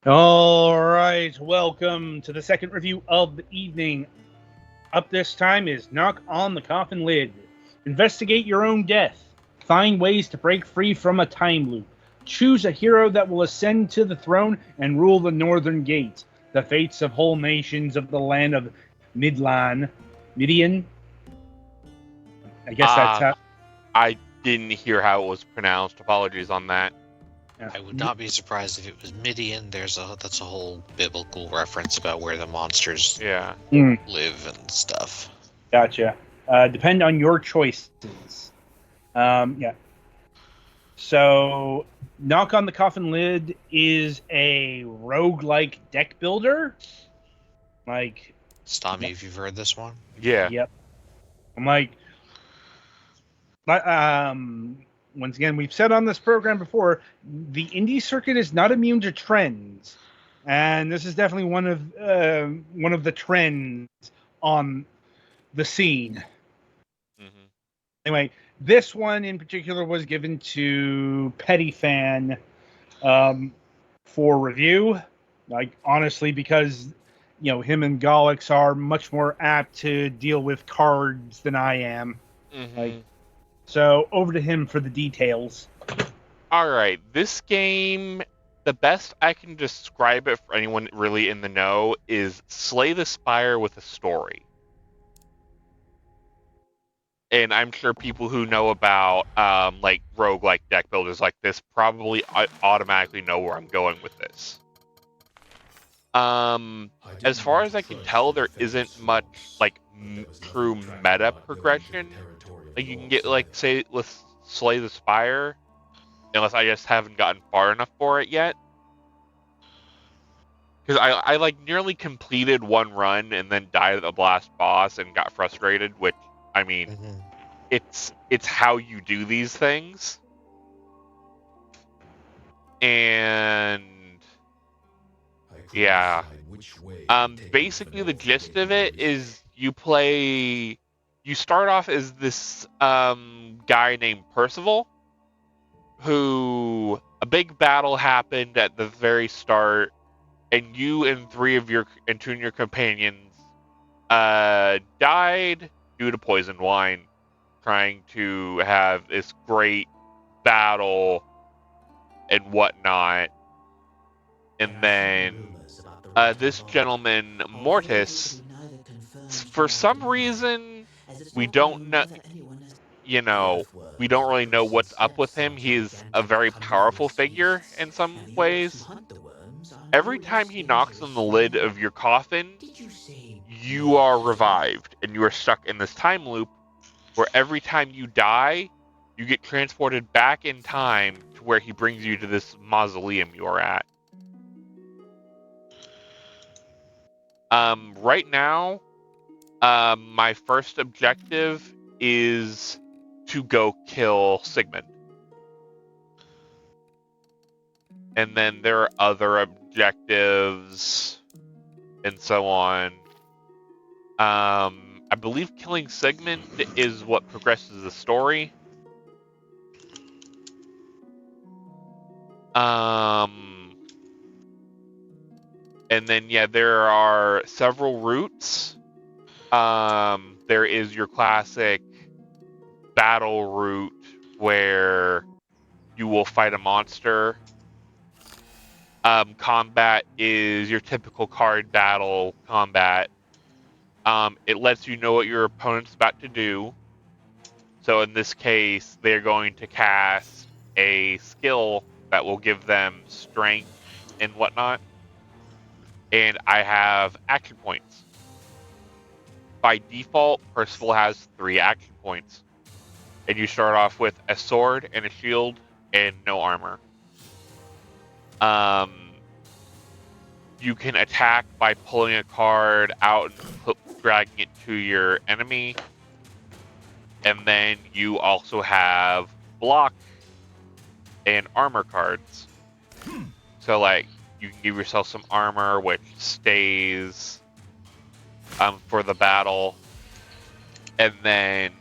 All right, welcome to the second review of the evening. Up this time is Knock on the Coffin Lid. Investigate your own death. Find ways to break free from a time loop. Choose a hero that will ascend to the throne and rule the Northern Gate. The fates of whole nations of the land of Midian. I guess that's how. I didn't hear how it was pronounced. Apologies on that. I would not be surprised if it was Midian. That's a whole biblical reference about where the monsters Yeah. live and stuff. Gotcha. Depend on your choices. Yeah. So, Knock on the Coffin Lid is a roguelike deck builder. Like, Stop me if you've heard this one. Yeah. yep. I'm like, once again, we've said on this program before, the indie circuit is not immune to trends, and this is definitely one of the trends on the scene. Mm-hmm. Anyway, this one in particular was given to Petty Fan for review. Like, honestly, because him and Galix are much more apt to deal with cards than I am. Mm-hmm. Like, so over to him for the details. All right. This game, the best I can describe it for anyone really in the know is Slay the Spire with a story. And I'm sure people who know about like roguelike deck builders like this probably automatically know where I'm going with this. As far as I can tell, there isn't much like true meta progression. Like you can get like say with Slay the Spire, unless I just haven't gotten far enough for it yet. Because I like nearly completed one run and then died at the last boss and got frustrated. Which I mean, it's how you do these things. And yeah, basically the gist of it is you start off as this guy named Percival, who a big battle happened at the very start, and you and two of your companions died due to poisoned wine, trying to have this great battle and whatnot. And then this gentleman, Mortis, for some reason, we don't know, we don't really know what's up with him. He's a very powerful figure in some ways. Every time he knocks on the lid of your coffin, you are revived and you are stuck in this time loop where every time you die, you get transported back in time to where he brings you to this mausoleum you are at. Right now, my first objective is to go kill Sigmund. And then there are other objectives and so on. I believe killing Sigmund is what progresses the story. And then, yeah, there are several routes. There is your classic battle route where you will fight a monster. Combat is your typical card battle combat. It lets you know what your opponent's about to do. So in this case, they're going to cast a skill that will give them strength and whatnot. And I have action points. By default, Percival has 3 action points. And you start off with a sword and a shield and no armor. You can attack by pulling a card out and dragging it to your enemy. And then you also have block and armor cards. So, like, you can give yourself some armor, which stays for the battle. And then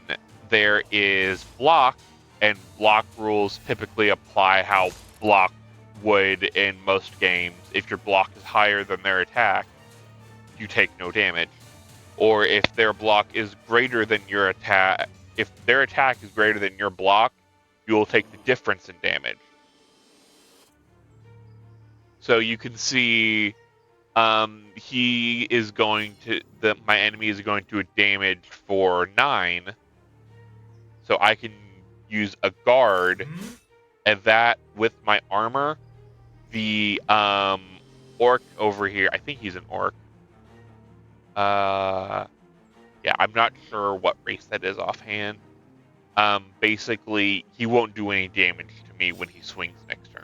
there is block, and block rules typically apply how block would in most games, if your block is higher than their attack, you take no damage. Or if their block is greater than your attack, if their attack is greater than your block, you will take the difference in damage. So you can see he is going to, my enemy is going to damage for 9. So I can use a guard, and that with my armor, the orc over here, I think he's an orc. Yeah, I'm not sure what race that is offhand. Basically, he won't do any damage to me when he swings next turn.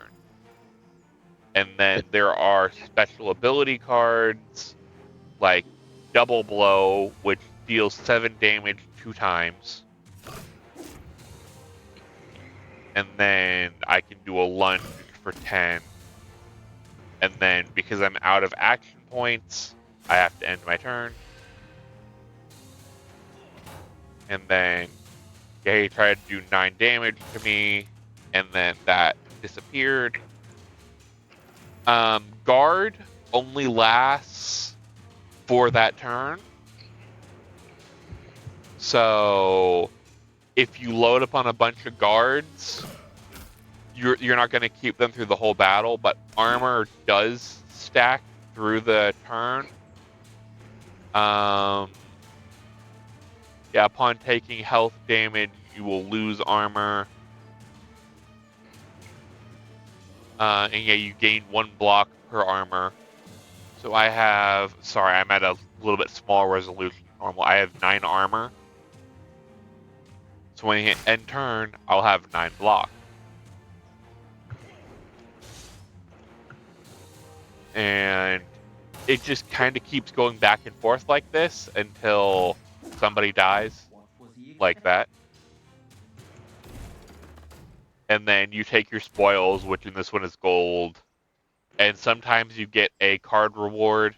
And then there are special ability cards like Double Blow, which deals 7 damage 2 times. And then I can do a lunge for 10. And then because I'm out of action points, I have to end my turn. And then he tried to do 9 damage to me, and then that disappeared. Guard only lasts for that turn. So if you load up on a bunch of guards, you're not going to keep them through the whole battle, but armor does stack through the turn. Yeah, upon taking health damage, you will lose armor. And yeah, you gain 1 block per armor. So I have, sorry, I'm at a little bit small resolution normal. I have 9 armor. So when I end turn, I'll have 9 block. And it just kind of keeps going back and forth like this until somebody dies, like that. And then you take your spoils, which in this one is gold. And sometimes you get a card reward.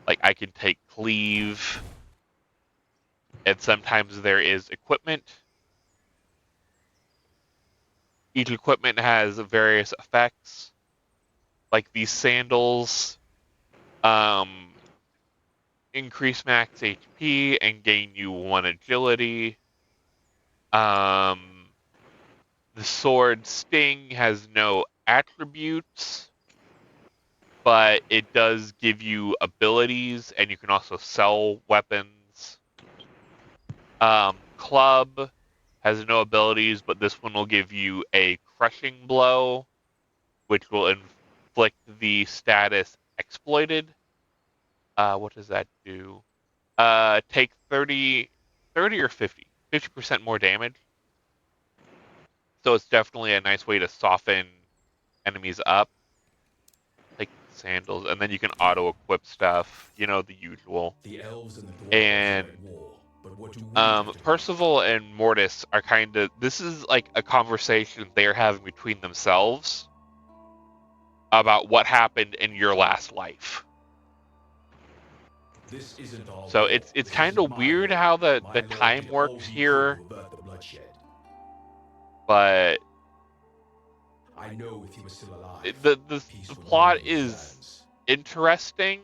Like I can take Cleave. And sometimes there is equipment. Each equipment has various effects. Like these sandals increase max HP and gain you 1 agility. The sword Sting has no attributes, but it does give you abilities, and you can also sell weapons. Club has no abilities, but this one will give you a crushing blow, which will inflict the status exploited. What does that do? Take 30 or 50% more damage. So it's definitely a nice way to soften enemies up. Like sandals, and then you can auto-equip stuff, you know, the usual. The elves and the dwarves And are at war, but what do we have to do? Percival and Mortis are kind of, this is like a conversation they're having between themselves about what happened in your last life. This isn't our So war. it's This kind is of my weird war. how the My lord time did works all he here, could to avert the bloodshed. but I know if he was still alive, the peace would plot reign in these is lands. interesting,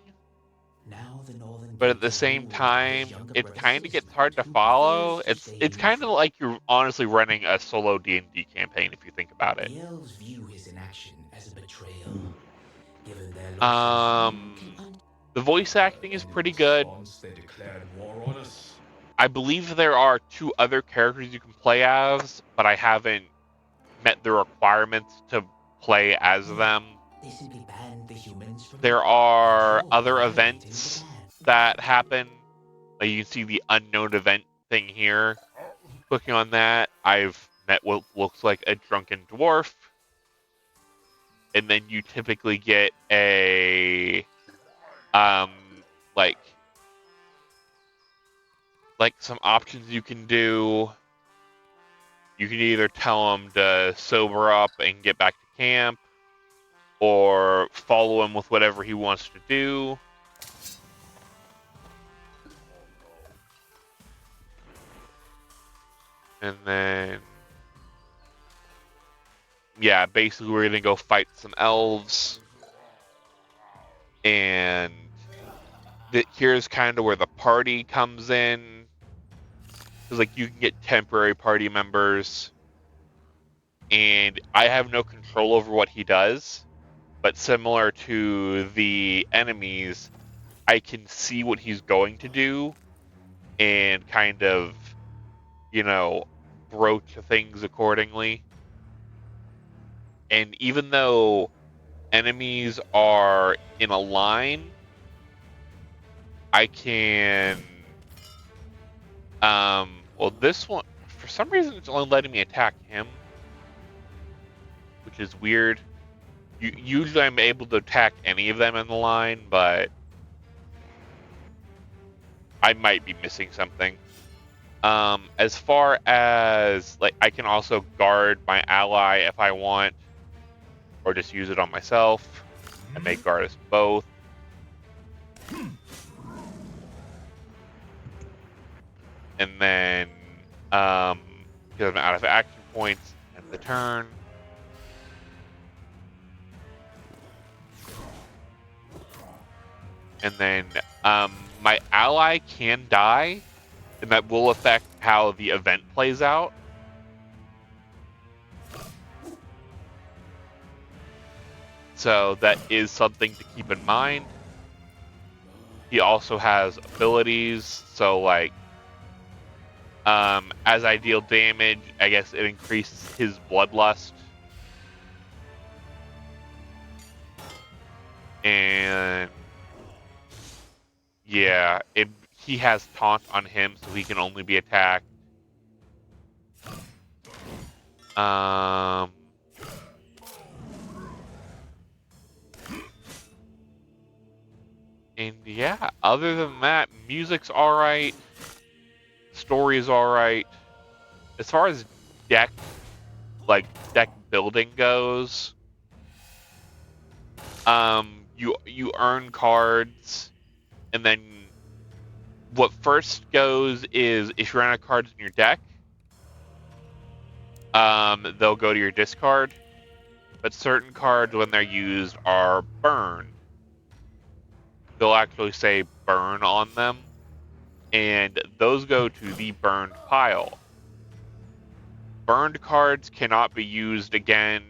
Now the northern but at gate the is same ruled by his time, younger it brother kind of gets hard Sigismund, to who follow. prefers to stay It's kind of neutral. like you're honestly running a solo D&D campaign if you think about it. The elves view his inaction as a betrayal. Given their Um, losses, the voice acting is And in pretty good. response, they declared war on us. I believe there are 2 other characters you can play as, but I haven't met the requirements to play as them. they simply banned the humans from There are control, other violating the events ban. that happen. Like you can see the unknown event thing here. Clicking on that, I've met what looks like a drunken dwarf. And then you typically get a like some options you can do. You can either tell him to sober up and get back to camp, or follow him with whatever he wants to do. And then yeah, basically we're gonna go fight some elves, and here's kind of where the party comes in. Because like you can get temporary party members, and I have no control over what he does. But similar to the enemies, I can see what he's going to do, and kind of, broach things accordingly. And even though enemies are in a line, I can, well, this one, for some reason, it's only letting me attack him, which is weird. Usually I'm able to attack any of them in the line, but I might be missing something. As far as, like, I can also guard my ally if I want, or just use it on myself. I may guard us both. And then, because I'm out of action points at the turn. And then, my ally can die, and that will affect how the event plays out. So that is something to keep in mind. He also has abilities, so like, as I deal damage, I guess it increases his bloodlust. And yeah, he has taunt on him, so he can only be attacked. And yeah, other than that, music's alright. Story is alright. As far as deck building goes, you earn cards, and then what first goes is if you run out of cards in your deck, they'll go to your discard. But certain cards, when they're used, are burned. They'll actually say burn on them, and those go to the burned pile. Burned cards cannot be used again,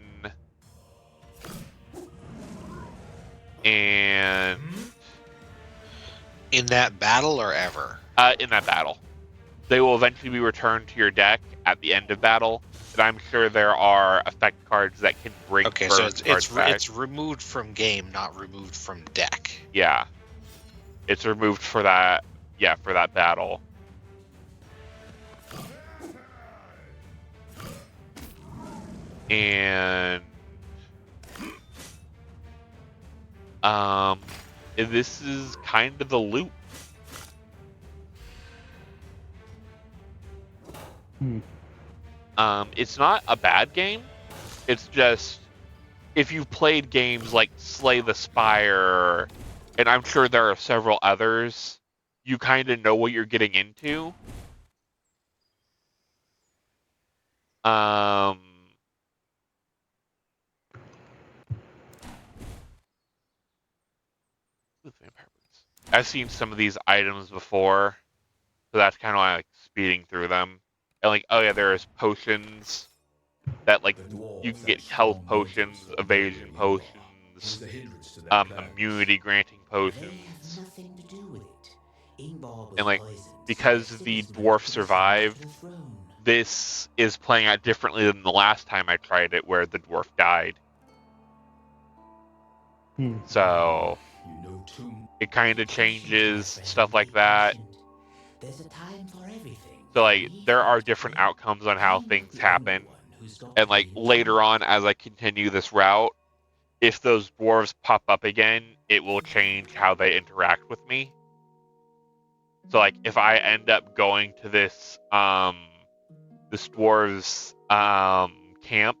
and In that battle or ever? In that battle, they will eventually be returned to your deck at the end of battle. And I'm sure there are effect cards that can bring Okay, so burned cards back. it's removed from game, not removed from deck. Yeah, it's removed for that. Yeah, for that battle. And this is kind of the loop. It's not a bad game. It's just, if you've played games like Slay the Spire, and I'm sure there are several others, you kind of know what you're getting into. I've seen some of these items before, so that's kind of why I like speeding through them. And like, oh yeah, there's potions that like you can get health potions, evasion potions, immunity granting potions, and like because the dwarf survived, this is playing out differently than the last time I tried it, where the dwarf died. So it kind of changes stuff like that. So like there are different outcomes on how things happen, and like later on as I continue this route, if those dwarves pop up again, it will change how they interact with me. So like if I end up going to this dwarves camp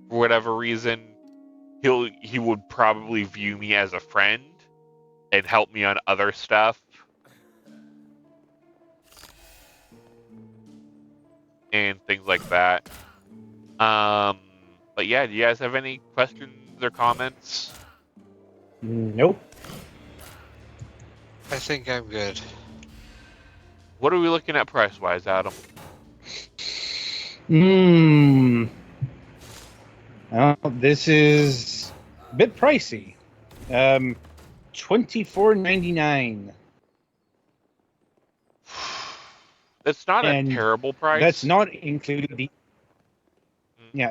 for whatever reason, he would probably view me as a friend and help me on other stuff. And things like that. But But yeah, do you guys have any questions or comments? Nope. I think I'm good. What are we looking at price-wise, Adam? Well, this is a bit pricey. $24.99. It's not And a terrible price. That's not including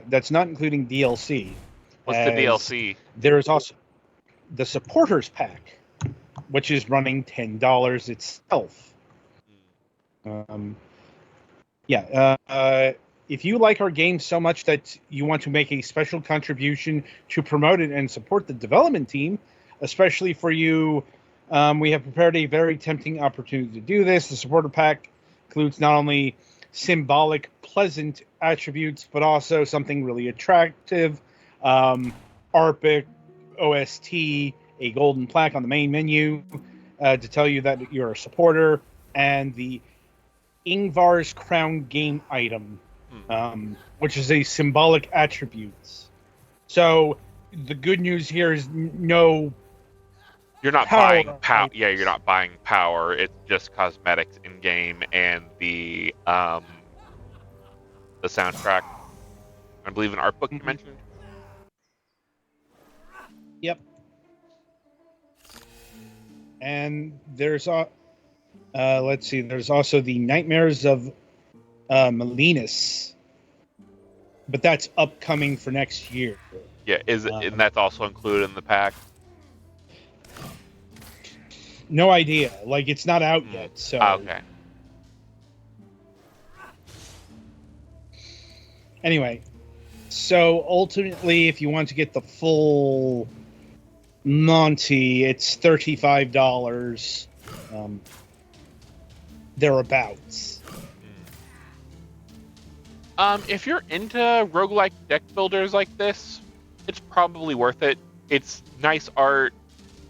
that's not including DLC. What's the DLC? There is also the supporters pack, which is running $10 itself. If you like our game so much that you want to make a special contribution to promote it and support the development team, especially for you, we have prepared a very tempting opportunity to do this. The supporter pack includes not only symbolic, pleasant attributes, but also something really attractive. ARPIC, OST, a golden plaque on the main menu to tell you that you're a supporter, and the Ingvar's Crown game item, which is a symbolic attributes. So the good news here is no. You're not buying power. Yeah, you're not buying power. It's just cosmetics in game and the soundtrack. I believe an art book you mentioned. Yep. And there's let's see. There's also the Nightmares of Melinas, but that's upcoming for next year. Yeah, and that's also included in the pack. No idea. Like, it's not out yet. So okay. Anyway, so ultimately, if you want to get the full Monty, it's $35. Thereabouts. If you're into roguelike deck builders like this, it's probably worth it. It's nice art,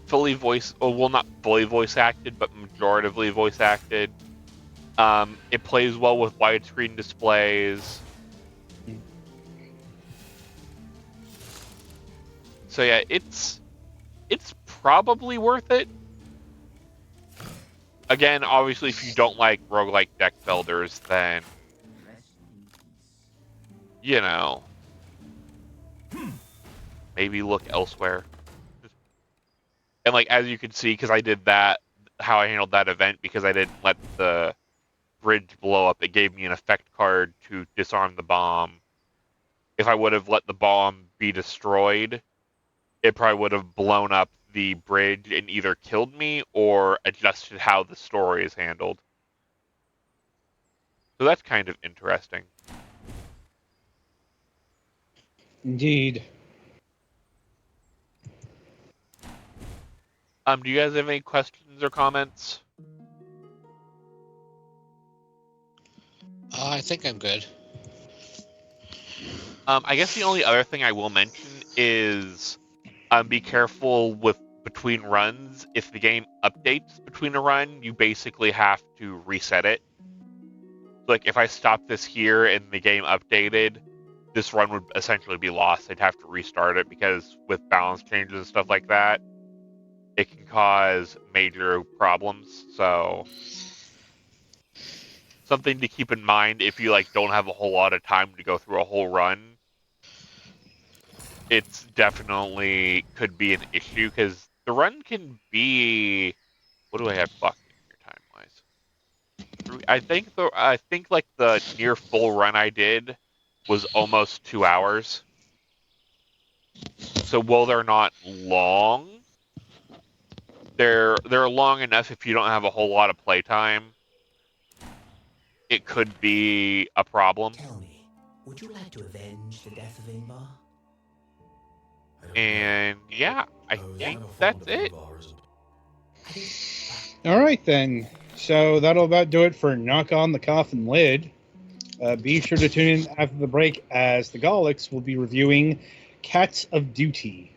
fully voice, well, not fully voice acted, but majoritively voice acted. It plays well with widescreen displays. So yeah, it's probably worth it. Again, obviously, if you don't like roguelike deck builders, then maybe look elsewhere. And like, as you can see, because I did that, how I handled that event, because I didn't let the bridge blow up, it gave me an effect card to disarm the bomb. If I would have let the bomb be destroyed, it probably would have blown up the bridge and either killed me or adjusted how the story is handled. So that's kind of interesting. Indeed. Do you guys have any questions or comments? I think I'm good. I guess the only other thing I will mention is be careful with between runs. If the game updates between a run, you basically have to reset it. Like, if I stop this here and the game updated, this run would essentially be lost. I'd have to restart it because with balance changes and stuff like that, it can cause major problems. So something to keep in mind if you don't have a whole lot of time to go through a whole run. It's definitely could be an issue because the run can be. What do I have bucked in here time wise? I think the near full run I did was almost 2 hours. So while they're not long, they're long enough if you don't have a whole lot of playtime. It could be a problem. Tell me, would you like to avenge the death of Ingvar? And yeah, I think that's it. All right, then. So that'll about do it for Knock on the Coffin Lid. Be sure to tune in after the break as the Golics will be reviewing Cats of Duty.